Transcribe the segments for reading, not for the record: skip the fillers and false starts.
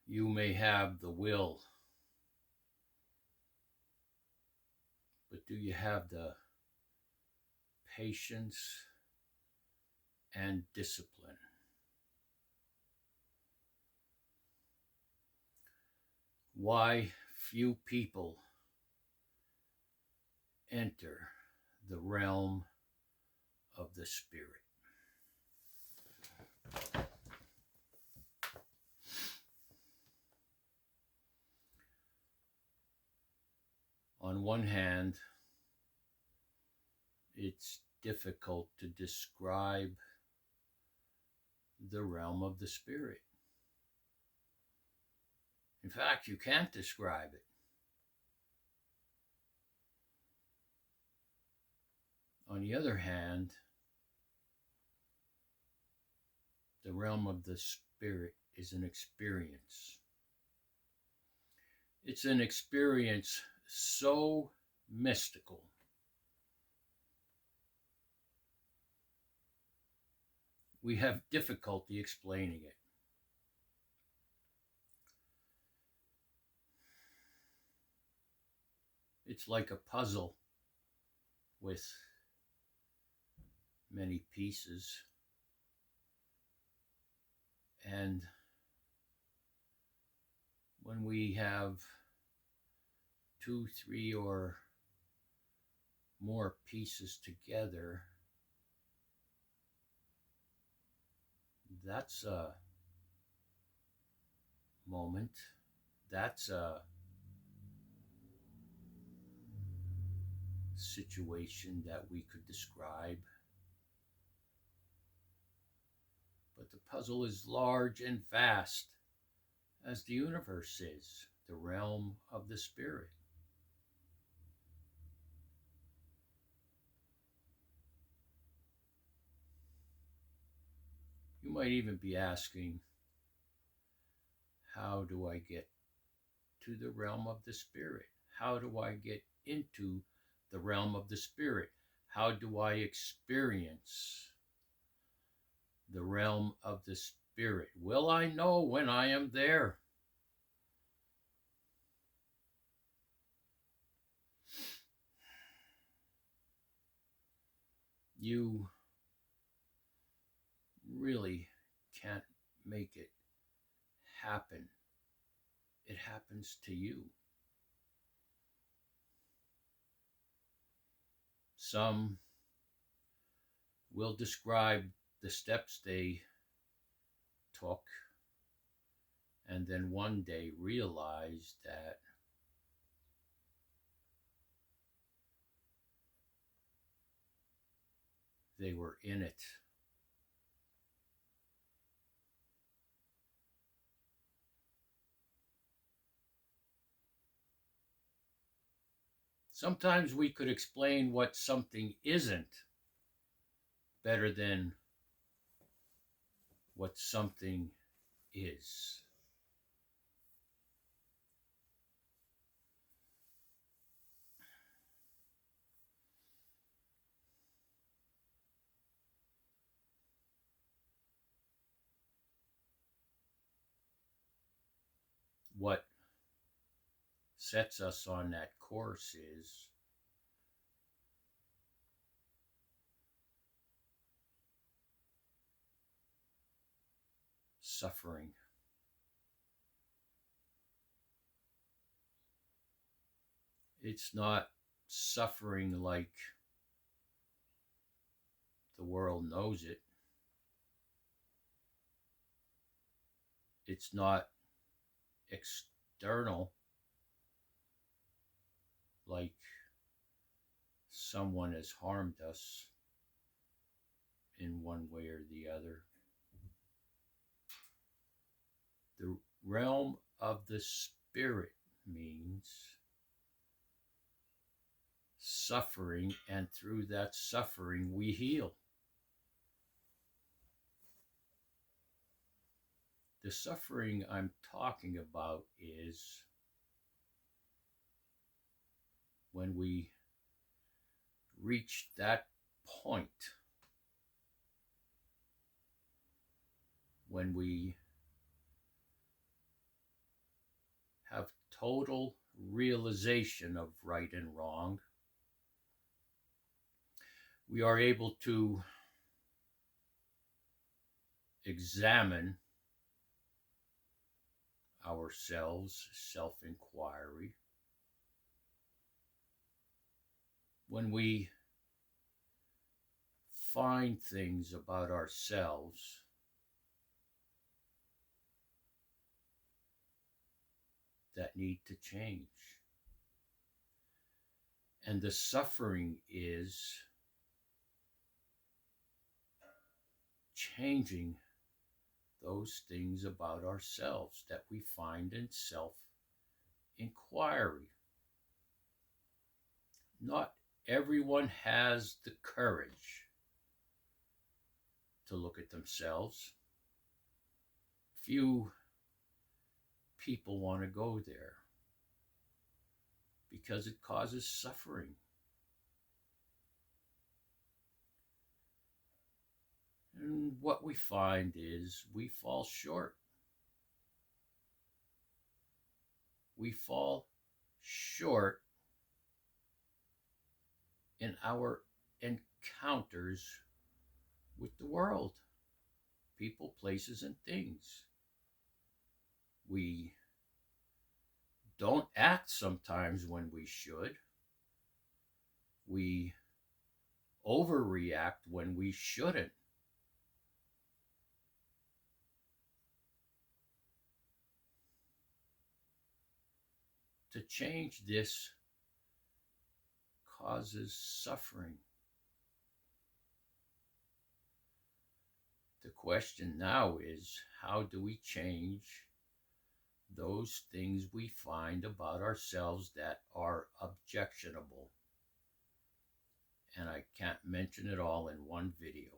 You may have the will, but do you have the patience and discipline? Why few people enter the realm of the Spirit? On one hand, it's difficult to describe the realm of the Spirit. In fact, you can't describe it. On the other hand, the realm of the Spirit is an experience. It's an experience so mystical, we have difficulty explaining it. It's like a puzzle with many pieces. And when we have 2, 3, or more pieces together, that's a moment. That's a situation that we could describe. But the puzzle is large and vast, as the universe is, the realm of the Spirit. You might even be asking, how do I get to the realm of the Spirit? How do I get into the realm of the Spirit? How do I experience the realm of the Spirit? Will I know when I am there? You really can't make it happen. It happens to you. Some will describe the steps they took and then one day realized that they were in it. Sometimes we could explain what something isn't better than what something is. What sets us on that course is suffering. It's not suffering like the world knows it. It's not external like someone has harmed us in one way or the other. The realm of the Spirit means suffering, and through that suffering, we heal. The suffering I'm talking about is when we reach that point, when we total realization of right and wrong, we are able to examine ourselves, self-inquiry. When we find things about ourselves that need to change. And the suffering is changing those things about ourselves that we find in self-inquiry. Not everyone has the courage to look at themselves. Few people want to go there because it causes suffering. And what we find is we fall short. We fall short in our encounters with the world, people, places, and things. We don't act sometimes when we should. We overreact when we shouldn't. To change this causes suffering. The question now is, how do we change those things we find about ourselves that are objectionable? And I can't mention it all in one video.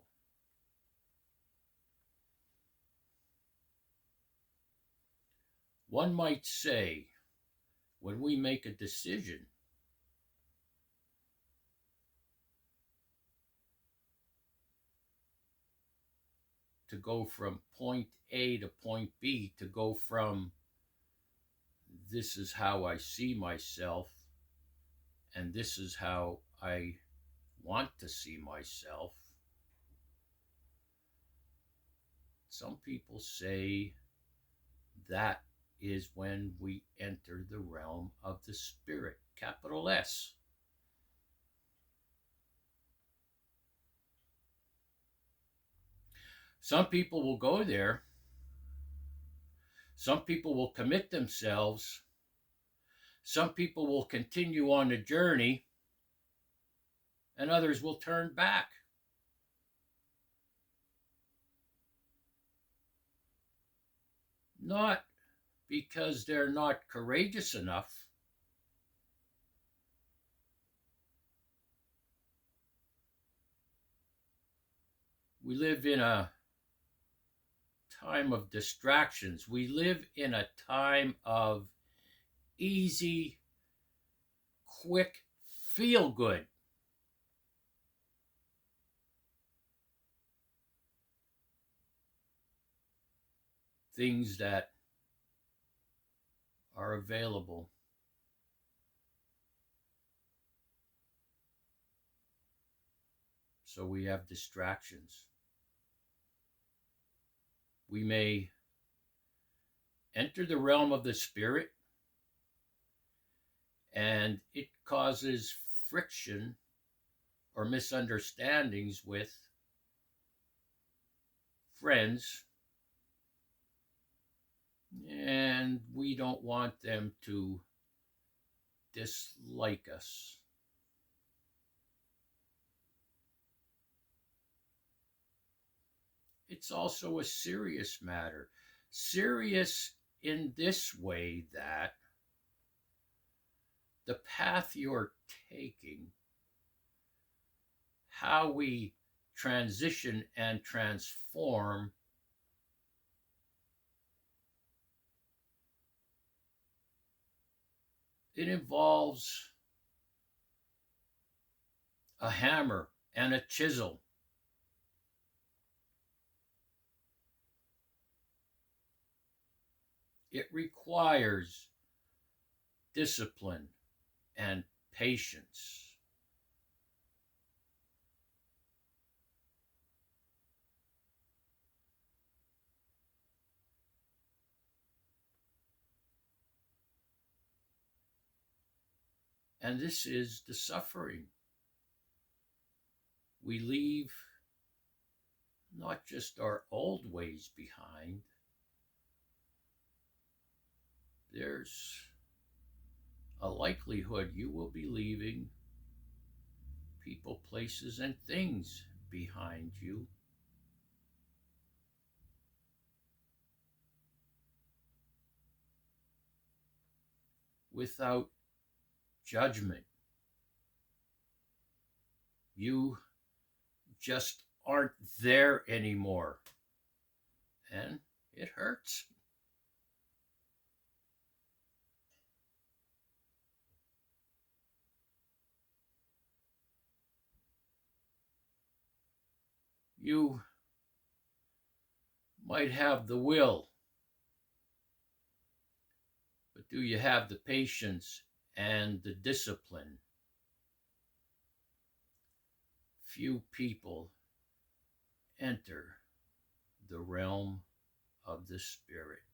One might say, when we make a decision to go from point A to point B, to go from this is how I see myself and this is how I want to see myself, some people say that is when we enter the realm of the spirit, capital S. Some people will go there. Some people will commit themselves. Some people will continue on the journey, and others will turn back. Not because they're not courageous enough. We live in a time of distractions. We live in a time of easy, quick, feel good. Things that are available. So we have distractions. We may enter the realm of the spirit, and it causes friction or misunderstandings with friends, and we don't want them to dislike us. It's also a serious matter. Serious in this way that the path you're taking, how we transition and transform, it involves a hammer and a chisel. It requires discipline and patience. And this is the suffering. We leave not just our old ways behind, there's a likelihood you will be leaving people, places, and things behind you. Without judgment. You just aren't there anymore. And it hurts. You might have the will, but do you have the patience and the discipline? Few people enter the realm of the Spirit.